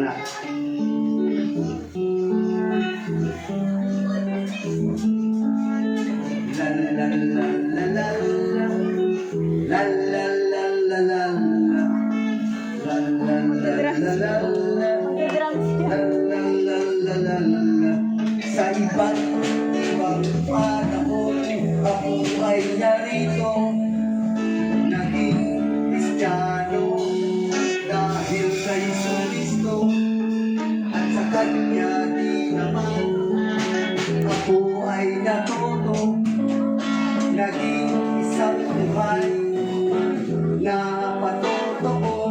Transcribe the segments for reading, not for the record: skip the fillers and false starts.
wala. La la la la la la la la la la la la la la la la la. Sa iba't ibang panahon ako ay narito, naging Kristiyano dahil kay Kristo at sa Kanya di naman ako ay natuto, naging isang buhay na patotoo.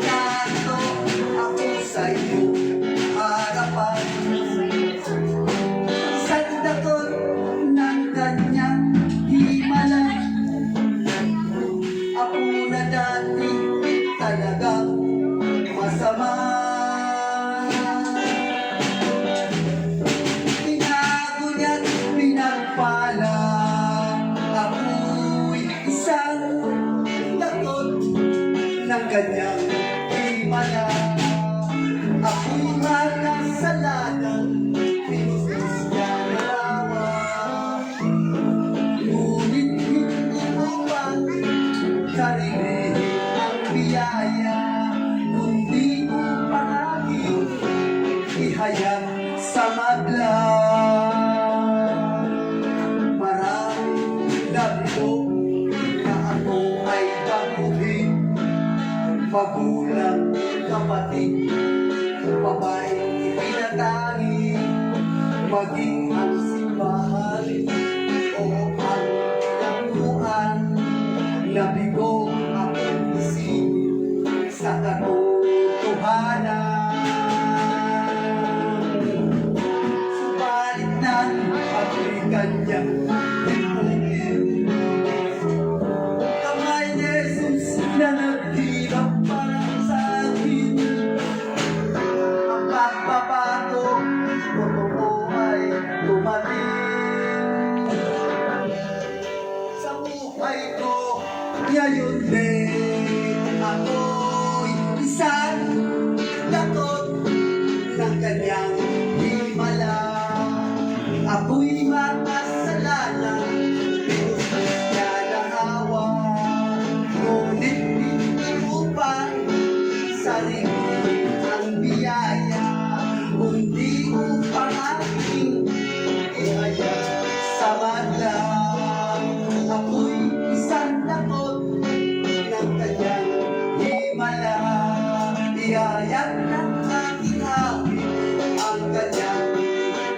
Nato ako sa iyong harapan, sandakot ng kanyang himala. Ako na dati talagang masama, tinago niya't pinagpala. Ako'y isang takot ng kanyang himala. Ako'y makasalanan, pinusis niya nalawa. Ngunit hindi mo pa sarili ang biyaya, kundi upang aking ihayag sa madla. Maraming lablo na ako ay baguhin, magulang, kapatid, babae, ipinatangi, maging ang simbahan o ang tangguan. Nabigo akong isip sa katotohanan, subalit nang ako'y kanyang tipunin. Kamay ni Jesus na naghirap para sa akin, ang pagbabago totoo ay dumating sa buhay ko. Ngayon din ako'y isang takot ng kanyang himala. Ako'y makasalanan, pinusis niya ng awa. Ngunit hindi upang sarili ang biyaya, kundi upang aking ihayag sa madla. Ako'y isang takot ng kanyang himala. Ihayag ng aking hawin ang kanyang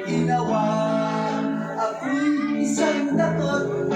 ginawa. Ako'y isang takot